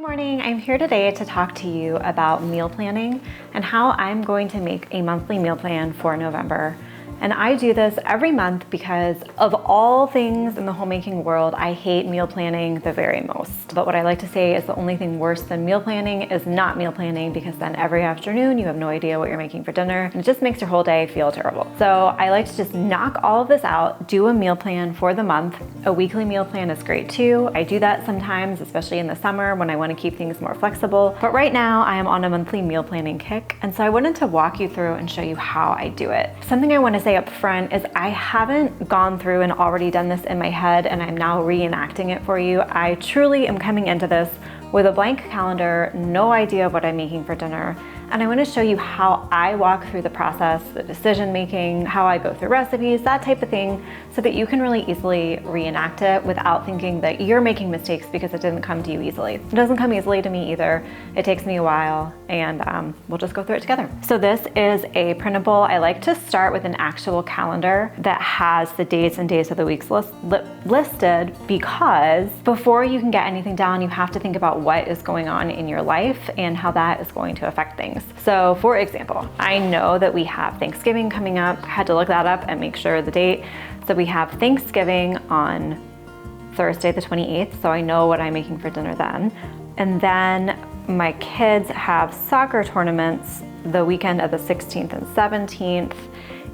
Good morning. I'm here today to talk to you about meal planning and how I'm going to make a monthly meal plan for November. And I do this every month because of all things in the homemaking world, I hate meal planning the very most. But what I like to say is the only thing worse than meal planning is not meal planning, because then every afternoon you have no idea what you're making for dinner and it just makes your whole day feel terrible. So I like to just knock all of this out, do a meal plan for the month. A weekly meal plan is great too. I do that sometimes, especially in the summer when I want to keep things more flexible. But right now I am on a monthly meal planning kick. And so I wanted to walk you through and show you how I do it. Something I want to say up front is I haven't gone through and already done this in my head and I'm now reenacting it for you. I truly am coming into this with a blank calendar, no idea what I'm making for dinner. And I want to show you how I walk through the process, the decision making, how I go through recipes, that type of thing, so that you can really easily reenact it without thinking that you're making mistakes because it didn't come to you easily. It doesn't come easily to me either. It takes me a while, and we'll just go through it together. So this is a printable. I like to start with an actual calendar that has the dates and days of the weeks listed, because before you can get anything down, you have to think about what is going on in your life and how that is going to affect things. So for example, I know that we have Thanksgiving coming up. I had to look that up and make sure the date. So we have Thanksgiving on Thursday the 28th, so I know what I'm making for dinner then. And then my kids have soccer tournaments the weekend of the 16th and 17th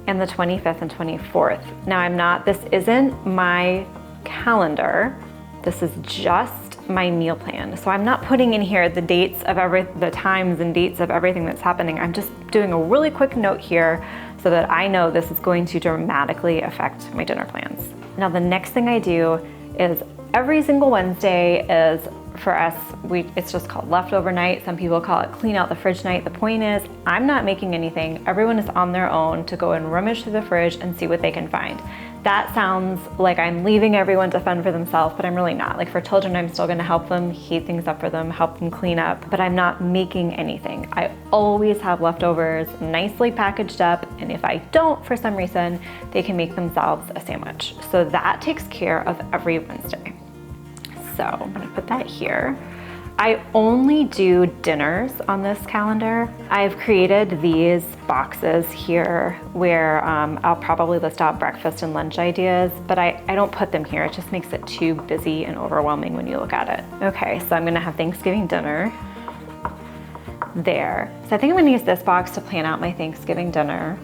and the 25th and 24th. Now this isn't my calendar. This is just my meal plan. So I'm not putting in here the dates of the times and dates of everything that's happening. I'm just doing a really quick note here so that I know this is going to dramatically affect my dinner plans. Now the next thing I do is every single Wednesday is, for us, it's just called leftover night. Some people call it clean out the fridge night. The point is, I'm not making anything. Everyone is on their own to go and rummage through the fridge and see what they can find. That sounds like I'm leaving everyone to fend for themselves, but I'm really not. Like for children, I'm still gonna help them, heat things up for them, help them clean up, but I'm not making anything. I always have leftovers nicely packaged up, and if I don't, for some reason, they can make themselves a sandwich. So that takes care of every Wednesday. So I'm gonna put that here. I only do dinners on this calendar. I've created these boxes here where I'll probably list out breakfast and lunch ideas, but I don't put them here. It just makes it too busy and overwhelming when you look at it. Okay, so I'm gonna have Thanksgiving dinner there. So I think I'm gonna use this box to plan out my Thanksgiving dinner.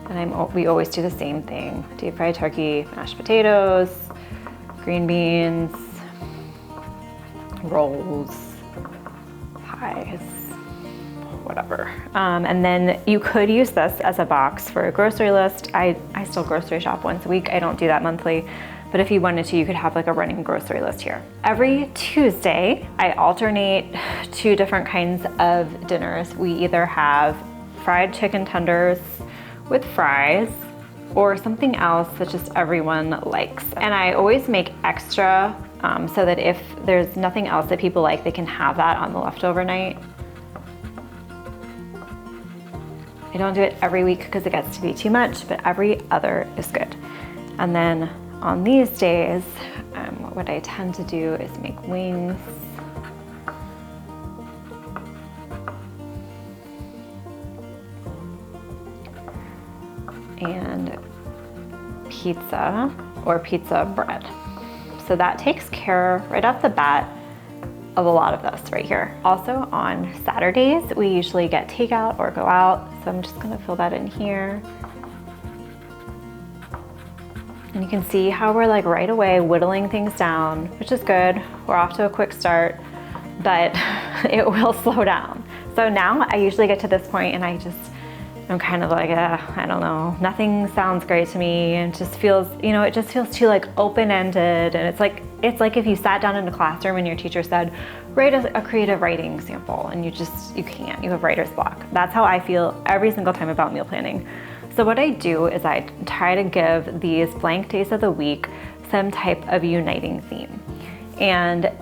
And we always do the same thing. Deep fried turkey, mashed potatoes, green beans, rolls, pies, whatever. And then you could use this as a box for a grocery list. I still grocery shop once a week. I don't do that monthly. But if you wanted to, you could have like a running grocery list here. Every Tuesday, I alternate two different kinds of dinners. We either have fried chicken tenders with fries, or something else that just everyone likes. And I always make extra so that if there's nothing else that people like, they can have that on the leftover night. I don't do it every week because it gets to be too much, but every other is good. And then on these days, what I tend to do is make wings. And pizza or pizza bread. So that takes care right off the bat of a lot of this right here. Also on Saturdays, we usually get takeout or go out. So I'm just gonna fill that in here. And you can see how we're like right away whittling things down, which is good. We're off to a quick start, but it will slow down. So now I usually get to this point and I'm kind of like, I don't know, nothing sounds great to me. And it just feels, it just feels too like open-ended. And it's like if you sat down in a classroom and your teacher said, write a creative writing sample, and you can't, you have writer's block. That's how I feel every single time about meal planning. So what I do is I try to give these blank days of the week some type of uniting theme. And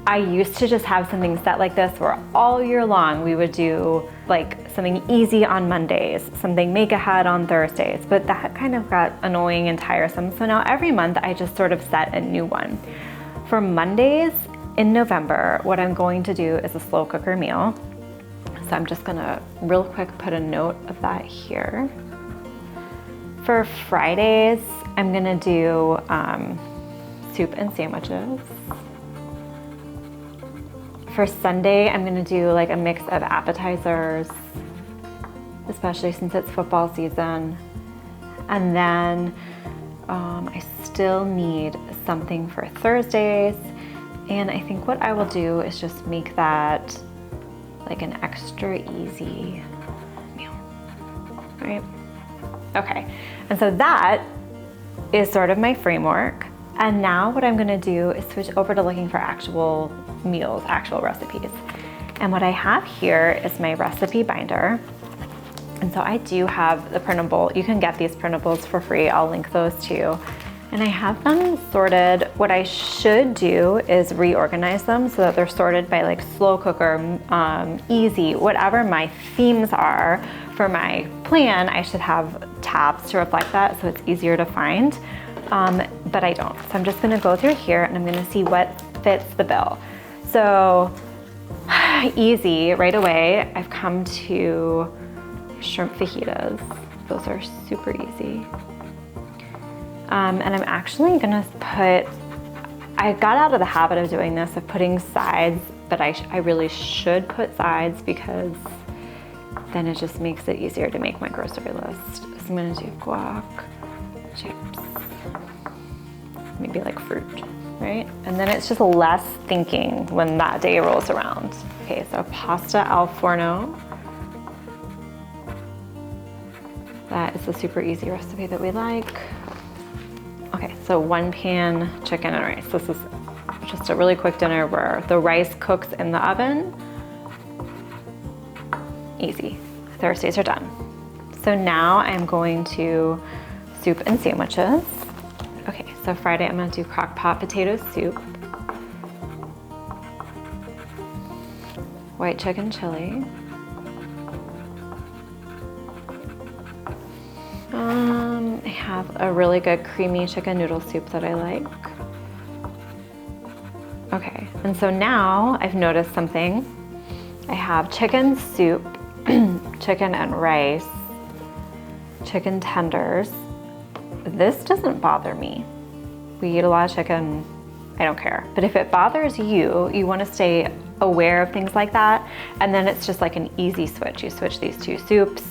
I used to just have something set like this where all year long we would do like something easy on Mondays, something make ahead on Thursdays, but that kind of got annoying and tiresome. So now every month I just sort of set a new one. for Mondays in November, what I'm going to do is a slow cooker meal. So I'm just gonna real quick put a note of that here. For Fridays, I'm gonna do soup and sandwiches. For Sunday, I'm gonna do like a mix of appetizers, especially since it's football season. And then I still need something for Thursdays. And I think what I will do is just make that like an extra easy meal, right? Okay, and so that is sort of my framework. And now what I'm gonna do is switch over to looking for actual meals, actual recipes. And what I have here is my recipe binder. And so I do have the printable. You can get these printables for free. I'll link those too. And I have them sorted. What I should do is reorganize them so that they're sorted by like slow cooker, easy, whatever my themes are for my plan. I should have tabs to reflect that so it's easier to find, but I don't. So I'm just gonna go through here and I'm gonna see what fits the bill. So easy, right away, I've come to shrimp fajitas. Those are super easy. And I'm actually gonna I got out of the habit of doing this, of putting sides, but I really should put sides because then it just makes it easier to make my grocery list. So I'm gonna do guac, chips, maybe like fruit, right? And then it's just less thinking when that day rolls around. Okay, so pasta al forno. That is a super easy recipe that we like. Okay, so 1 pan chicken and rice. This is just a really quick dinner where the rice cooks in the oven. Easy. Thursdays are done. So now I'm going to soup and sandwiches. Okay, so Friday I'm gonna do crock pot potato soup, white chicken chili, I have a really good creamy chicken noodle soup that I like. Okay, and so now I've noticed something. I have chicken soup, chicken and rice, chicken tenders. This doesn't bother me. We eat a lot of chicken, I don't care. But if it bothers you, you wanna stay aware of things like that, and then it's just like an easy switch. You switch these two soups,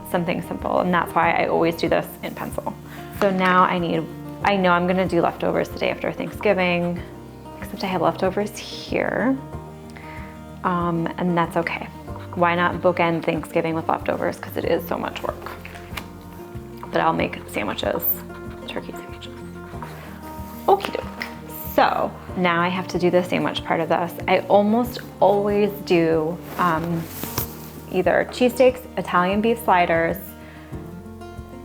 something simple, and that's why I always do this in pencil. So now I know I'm gonna do leftovers the day after Thanksgiving, except I have leftovers here, and that's okay. Why not bookend Thanksgiving with leftovers? Because it is so much work. But I'll make sandwiches, turkey sandwiches. Okie doke. So now I have to do the sandwich part of this. I almost always do either cheesesteaks, Italian beef sliders,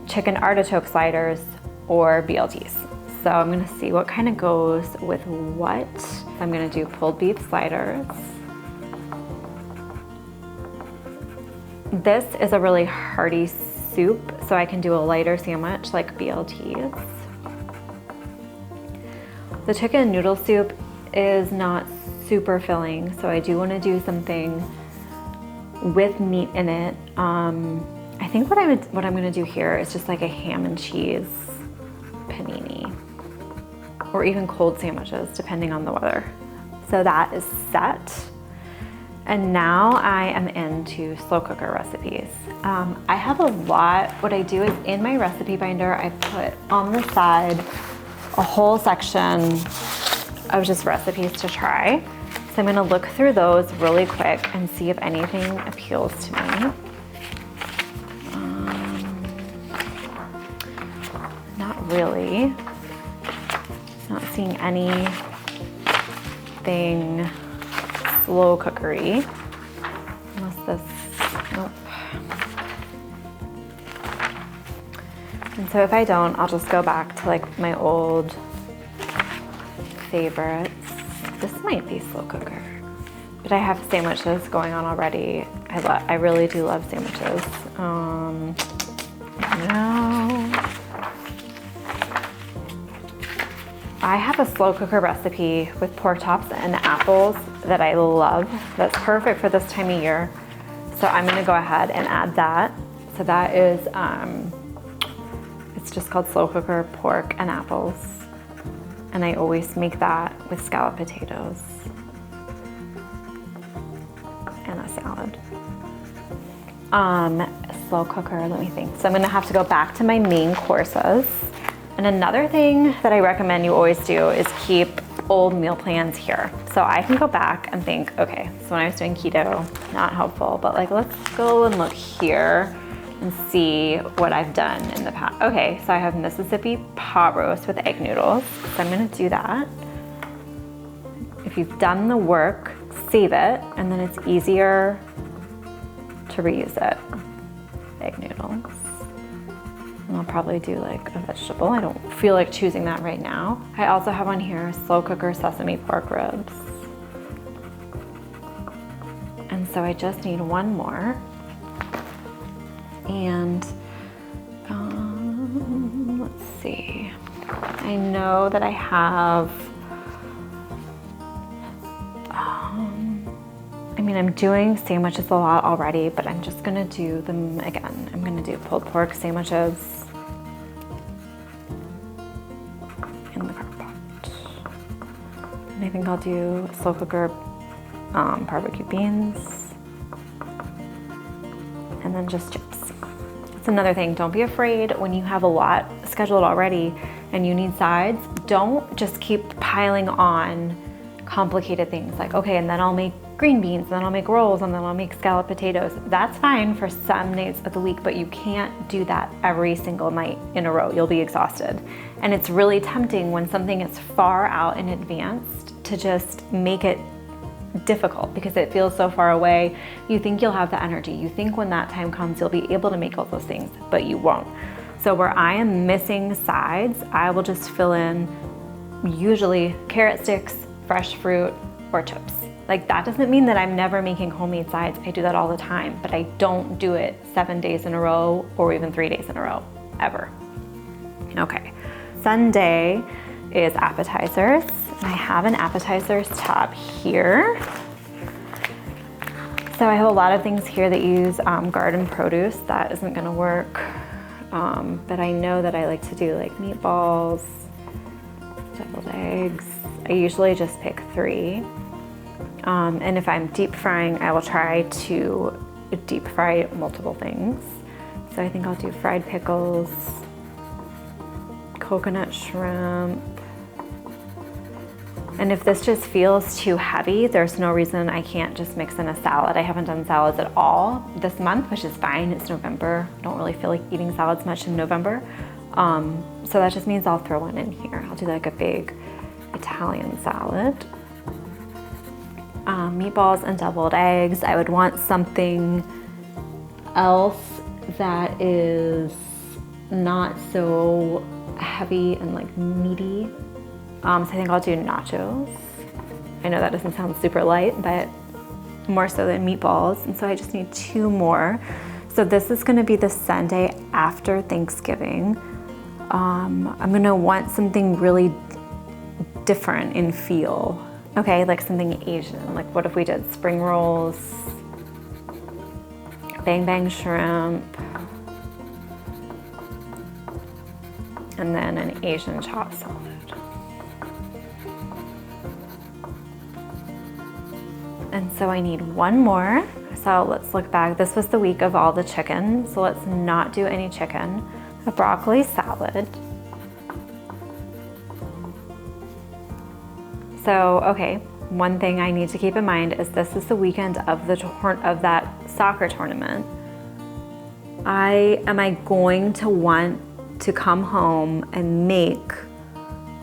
chicken artichoke sliders, or BLTs. So I'm gonna see what kind of goes with what. I'm gonna do pulled beef sliders. This is a really hearty soup, so I can do a lighter sandwich like BLTs. The chicken noodle soup is not super filling, so I do wanna do something with meat in it. I think what I'm gonna do here is just like a ham and cheese panini, or even cold sandwiches, depending on the weather. So that is set. And now I am into slow cooker recipes. I have a lot. What I do is in my recipe binder, I put on the side a whole section of just recipes to try. So I'm gonna look through those really quick and see if anything appeals to me. Not really. Not seeing anything slow cookery. Unless this, nope. And so if I don't, I'll just go back to like my old favorites. This might be slow cooker, but I have sandwiches going on already. I really do love sandwiches. No. I have a slow cooker recipe with pork chops and apples that I love. That's perfect for this time of year. So I'm gonna go ahead and add that. So that is, it's just called slow cooker pork and apples. And I always make that with scalloped potatoes and a salad. Slow cooker, let me think. So I'm gonna have to go back to my main courses. And another thing that I recommend you always do is keep old meal plans here. So I can go back and think, okay, so when I was doing keto, not helpful, but like, let's go and look here and see what I've done in the past. Okay, so I have Mississippi pot roast with egg noodles. So I'm gonna do that. If you've done the work, save it, and then it's easier to reuse it. Egg noodles. And I'll probably do like a vegetable. I don't feel like choosing that right now. I also have on here slow cooker sesame pork ribs. And so I just need one more. And let's see. I know that I have, I mean, I'm doing sandwiches a lot already, but I'm just gonna do them again. I'm gonna do pulled pork sandwiches in the crock pot. And I think I'll do slow cooker barbecue beans, and then just chips. That's another thing, don't be afraid when you have a lot scheduled already and you need sides, don't just keep piling on complicated things like, okay, and then I'll make green beans, and then I'll make rolls, and then I'll make scalloped potatoes. That's fine for some nights of the week, but you can't do that every single night in a row. You'll be exhausted. And it's really tempting when something is far out in advance to just make it difficult because it feels so far away. You think you'll have the energy. You think when that time comes, you'll be able to make all those things, but you won't. So where I am missing sides, I will just fill in usually carrot sticks, fresh fruit, or chips. Like that doesn't mean that I'm never making homemade sides. I do that all the time, but I don't do it 7 days in a row or even 3 days in a row, ever. Okay, Sunday is appetizers. And I have an appetizers tab here. So I have a lot of things here that use garden produce. That isn't gonna work, but I know that I like to do like meatballs, deviled eggs. I usually just pick 3. And if I'm deep frying, I will try to deep fry multiple things. So I think I'll do fried pickles, coconut shrimp. And if this just feels too heavy, there's no reason I can't just mix in a salad. I haven't done salads at all this month, which is fine. It's November. I don't really feel like eating salads much in November. So that just means I'll throw one in here. I'll do like a big Italian salad. Meatballs and deviled eggs. I would want something else that is not so heavy and like meaty. So I think I'll do nachos. I know that doesn't sound super light, but more so than meatballs. And so I just need 2 more. So this is gonna be the Sunday after Thanksgiving. I'm gonna want something really different in feel. Okay, like something Asian. Like what if we did spring rolls, bang bang shrimp, and then an Asian chopped salad. And so I need 1 more. So let's look back. This was the week of all the chicken. So let's not do any chicken. A broccoli salad. So, okay, one thing I need to keep in mind is this is the weekend of that soccer tournament. Am I going to want to come home and make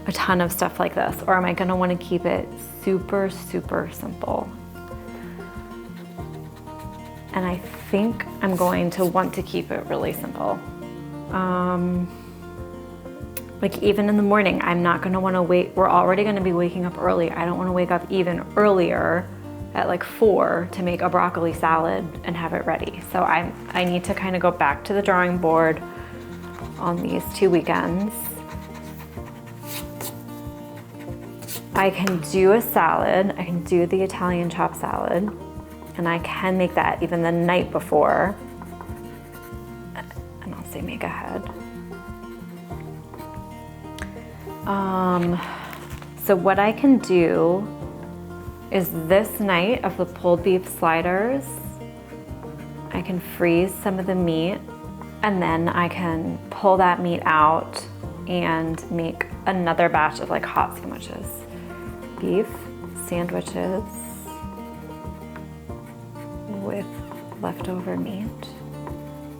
a ton of stuff like this? Or am I gonna wanna keep it super, super simple? And I think I'm going to want to keep it really simple. Like even in the morning, I'm not gonna wanna wait. We're already gonna be waking up early. I don't wanna wake up even earlier at like 4 to make a broccoli salad and have it ready. So I need to kind of go back to the drawing board on these 2 weekends. I can do a salad. I can do the Italian chopped salad, and I can make that even the night before. And I'll say make ahead. So what I can do is this night of the pulled beef sliders, I can freeze some of the meat, and then I can pull that meat out and make another batch of like hot sandwiches. Beef sandwiches with leftover meat.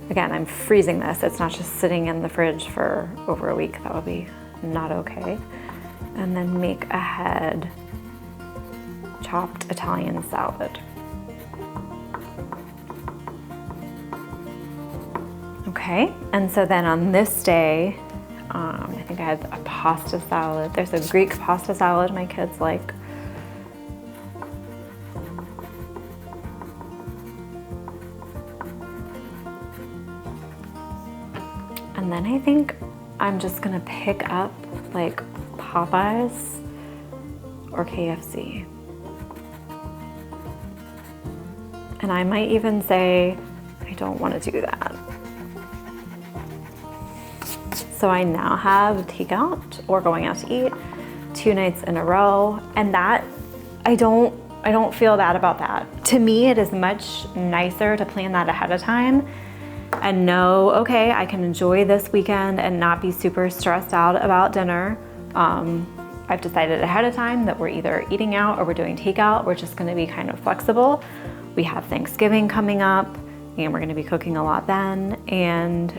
Again, I'm freezing this. It's not just sitting in the fridge for over a week. That would be not okay. And then make ahead chopped Italian salad. Okay, and so then on this day, I think I had a pasta salad. There's a Greek pasta salad my kids like. And then I think I'm just gonna pick up like Popeyes or KFC. And I might even say, I don't want to do that. So I now have takeout or going out to eat 2 nights in a row, and that I don't feel bad about that. To me, it is much nicer to plan that ahead of time and know, okay, I can enjoy this weekend and not be super stressed out about dinner. I've decided ahead of time that we're either eating out or we're doing takeout. We're just gonna be kind of flexible. We have Thanksgiving coming up and we're gonna be cooking a lot then, and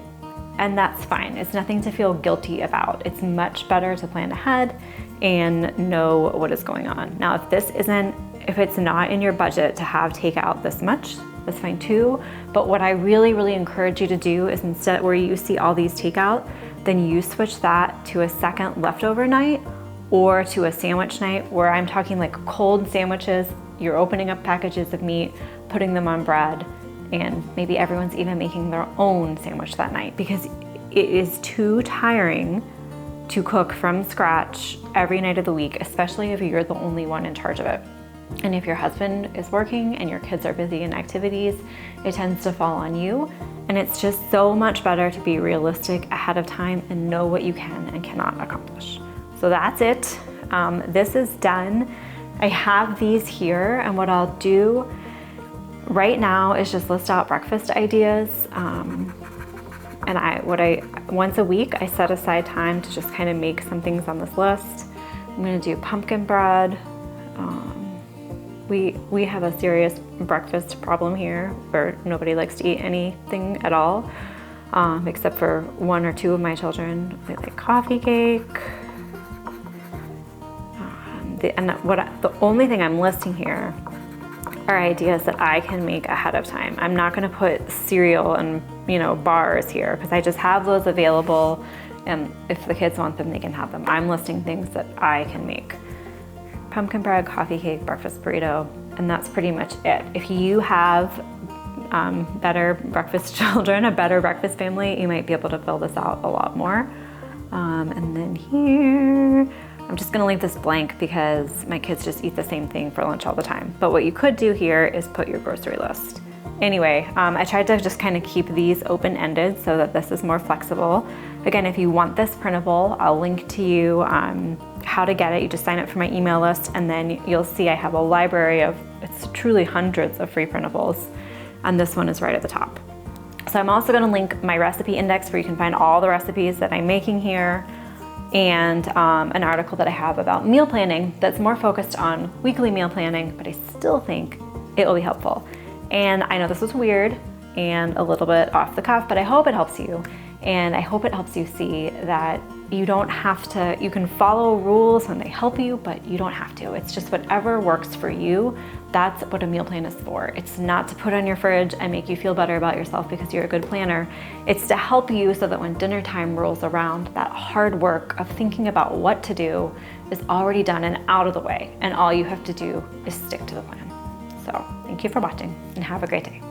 that's fine. It's nothing to feel guilty about. It's much better to plan ahead and know what is going on. Now, if it's not in your budget to have takeout this much, that's fine too. But what I really, really encourage you to do is, instead where you see all these takeout, then you switch that to a second leftover night or to a sandwich night where I'm talking like cold sandwiches. You're opening up packages of meat, putting them on bread, and maybe everyone's even making their own sandwich that night, because it is too tiring to cook from scratch every night of the week, especially if you're the only one in charge of it. And if your husband is working and your kids are busy in activities, it tends to fall on you. And it's just so much better to be realistic ahead of time and know what you can and cannot accomplish. So that's it. This is done. I have these here, and what I'll do right now is just list out breakfast ideas. Once a week, I set aside time to just kind of make some things on this list. I'm gonna do pumpkin bread. We have a serious breakfast problem here where nobody likes to eat anything at all, except for 1 or 2 of my children. They like coffee cake. The only thing I'm listing here are ideas that I can make ahead of time. I'm not gonna put cereal and bars here, because I just have those available, and if the kids want them, they can have them. I'm listing things that I can make. Pumpkin bread, coffee cake, breakfast burrito, and that's pretty much it. If you have better breakfast children, a better breakfast family, you might be able to fill this out a lot more. And then here, I'm just gonna leave this blank because my kids just eat the same thing for lunch all the time. But what you could do here is put your grocery list. Anyway, I tried to just kind of keep these open-ended so that this is more flexible. Again, if you want this printable, I'll link to you how to get it. You just sign up for my email list, and then you'll see I have a library of, it's truly hundreds of free printables, and this one is right at the top. So I'm also gonna link my recipe index where you can find all the recipes that I'm making here, and an article that I have about meal planning that's more focused on weekly meal planning, but I still think it will be helpful. And I know this was weird and a little bit off the cuff, but I hope it helps you. And I hope it helps you see that you don't have to, you can follow rules when they help you, but you don't have to. It's just whatever works for you. That's what a meal plan is for. It's not to put on your fridge and make you feel better about yourself because you're a good planner. It's to help you so that when dinner time rolls around, that hard work of thinking about what to do is already done and out of the way. And all you have to do is stick to the plan. So thank you for watching and have a great day.